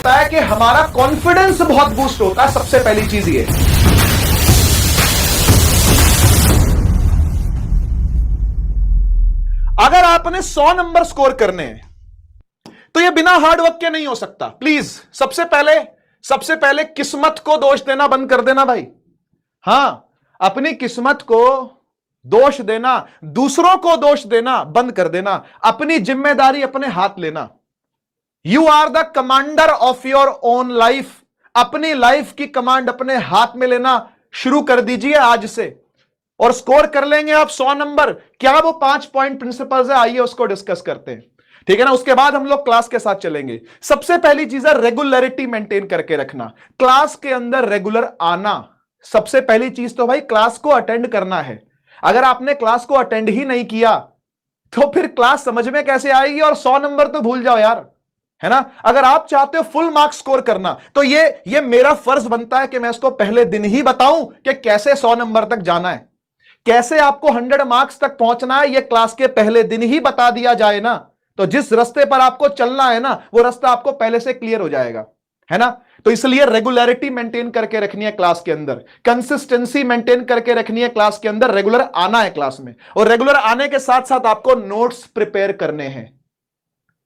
होता है कि हमारा कॉन्फिडेंस बहुत बूस्ट होता है। सबसे पहली चीज ये, अगर आपने 100 नंबर स्कोर करने हैं तो ये बिना हार्डवर्क के नहीं हो सकता। प्लीज सबसे पहले किस्मत को दोष देना बंद कर देना भाई। हां, अपनी किस्मत को दोष देना, दूसरों को दोष देना बंद कर देना। अपनी जिम्मेदारी अपने हाथ लेना। You are the commander of your own life. अपनी लाइफ की कमांड अपने हाथ में लेना शुरू कर दीजिए आज से, और स्कोर कर लेंगे आप 100 नंबर। क्या वो 5 पॉइंट प्रिंसिपल्स है, आइए उसको डिस्कस करते हैं, ठीक है ना। उसके बाद हम लोग क्लास के साथ चलेंगे। सबसे पहली चीज है रेगुलरिटी मेंटेन करके रखना, क्लास के अंदर रेगुलर आना। सबसे पहली चीज तो भाई क्लास को अटेंड करना है। अगर आपने क्लास को अटेंड ही नहीं किया तो फिर क्लास समझ में कैसे आएगी, और 100 नंबर तो भूल जाओ यार, है ना। अगर आप चाहते हो फुल मार्क्स स्कोर करना तो ये मेरा फर्ज बनता है कि मैं इसको पहले दिन ही बताऊं कि कैसे 100 नंबर तक जाना है, कैसे आपको 100 मार्क्स तक पहुंचना है। यह क्लास के पहले दिन ही बता दिया जाए ना, तो जिस रास्ते पर आपको चलना है ना, वो रास्ता आपको पहले से क्लियर हो जाएगा, है ना। तो इसलिए रेगुलरिटी मेंटेन करके रखनी है क्लास के अंदर, कंसिस्टेंसी मेंटेन करके रखनी है क्लास के अंदर, रेगुलर आना है क्लास में। और रेगुलर आने के साथ साथ आपको नोट्स प्रिपेयर करने हैं,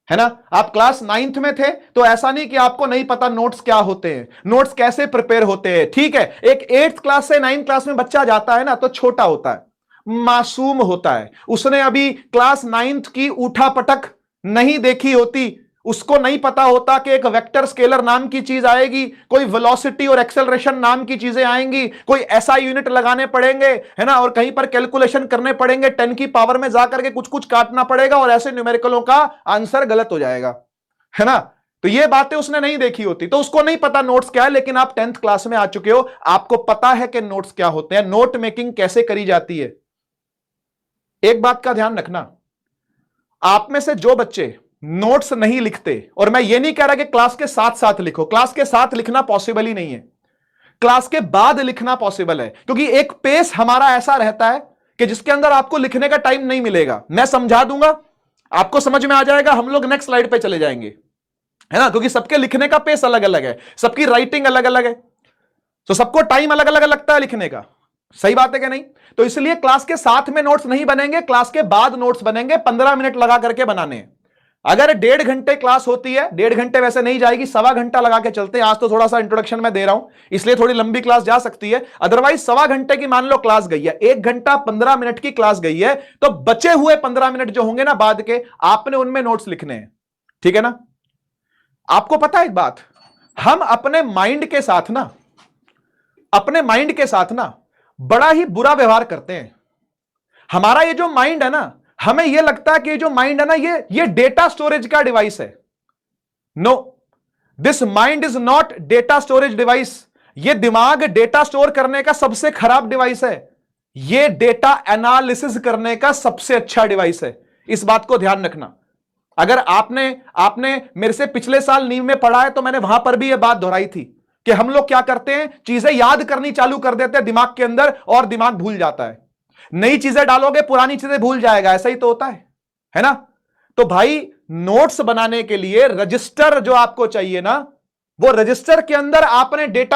है ना। आप क्लास 9th में थे तो ऐसा नहीं कि आपको नहीं पता नोट्स क्या होते हैं, नोट्स कैसे प्रिपेयर होते हैं, ठीक है। एक 8th क्लास से 9th क्लास में बच्चा जाता है ना, तो छोटा होता है, मासूम होता है, उसने अभी क्लास 9th की उठा पटक नहीं देखी होती, उसको नहीं पता होता कि एक वेक्टर स्केलर नाम की चीज आएगी, कोई वेलोसिटी और एक्सेलरेशन नाम की चीजें आएंगी, कोई ऐसा यूनिट लगाने पड़ेंगे, है ना, और कहीं पर कैलकुलेशन करने पड़ेंगे, 10 की पावर में जाकर के कुछ कुछ काटना पड़ेगा, और ऐसे न्यूमेरिकलों का आंसर गलत हो जाएगा, है ना। तो ये बातें उसने नहीं देखी होती, तो उसको नहीं पता नोट्स क्या है। लेकिन आप 10th क्लास में आ चुके हो, आपको पता है कि नोट्स क्या होते हैं, नोट मेकिंग कैसे करी जाती है। एक बात का ध्यान रखना, आप में से जो बच्चे नोट्स नहीं लिखते, और मैं ये नहीं कह रहा कि क्लास के साथ साथ लिखो, क्लास के साथ लिखना पॉसिबल ही नहीं है, क्लास के बाद लिखना पॉसिबल है, क्योंकि एक पेस हमारा ऐसा रहता है कि जिसके अंदर आपको लिखने का टाइम नहीं मिलेगा। मैं समझा दूंगा, आपको समझ में आ जाएगा, हम लोग नेक्स्ट स्लाइड पे चले जाएंगे, है ना, क्योंकि सबके लिखने का पेस अलग अलग है, सबकी राइटिंग अलग अलग है, तो सबको टाइम अलग अलग लगता है लिखने का। सही बात है कि नहीं। तो इसलिए क्लास के साथ में नोट्स नहीं बनेंगे, क्लास के बाद नोट्स बनेंगे, 15 मिनट लगा करके बनाने हैं। अगर 1.5 घंटे क्लास होती है, 1.5 घंटे वैसे नहीं जाएगी, 1.25 घंटा लगा के चलते हैं। आज तो थोड़ा सा इंट्रोडक्शन में दे रहा हूं, इसलिए थोड़ी लंबी क्लास जा सकती है, अदरवाइज 1.25 घंटे की मान लो क्लास गई है, 1 घंटा 15 मिनट की क्लास गई है, तो बचे हुए 15 मिनट जो होंगे ना बाद के, आपने उनमें नोट्स लिखने हैं, ठीक है ना। आपको पता है एक बात, हम अपने माइंड के साथ ना बड़ा ही बुरा व्यवहार करते हैं। हमारा ये जो माइंड है ना, हमें यह लगता है कि ये जो माइंड है ना, ये डेटा स्टोरेज का डिवाइस है। No, this mind is not data storage device. ये दिमाग डेटा स्टोर करने का सबसे खराब डिवाइस है, ये डेटा एनालिसिस करने का सबसे अच्छा डिवाइस है। इस बात को ध्यान रखना। अगर आपने मेरे से पिछले साल नींव में पढ़ा है तो मैंने वहां पर भी यह बात दोहराई थी कि हम लोग क्या करते हैं, चीजें याद करनी चालू कर देते हैं दिमाग के अंदर, और दिमाग भूल जाता है। नई चीजें डालोगे, पुरानी चीजें भूल जाएगा, ऐसा ही तो होता है ना। तो भाई नोट्स बनाने के लिए रजिस्टर जो आपको चाहिए ना, वो रजिस्टर के अंदर आपने डेटा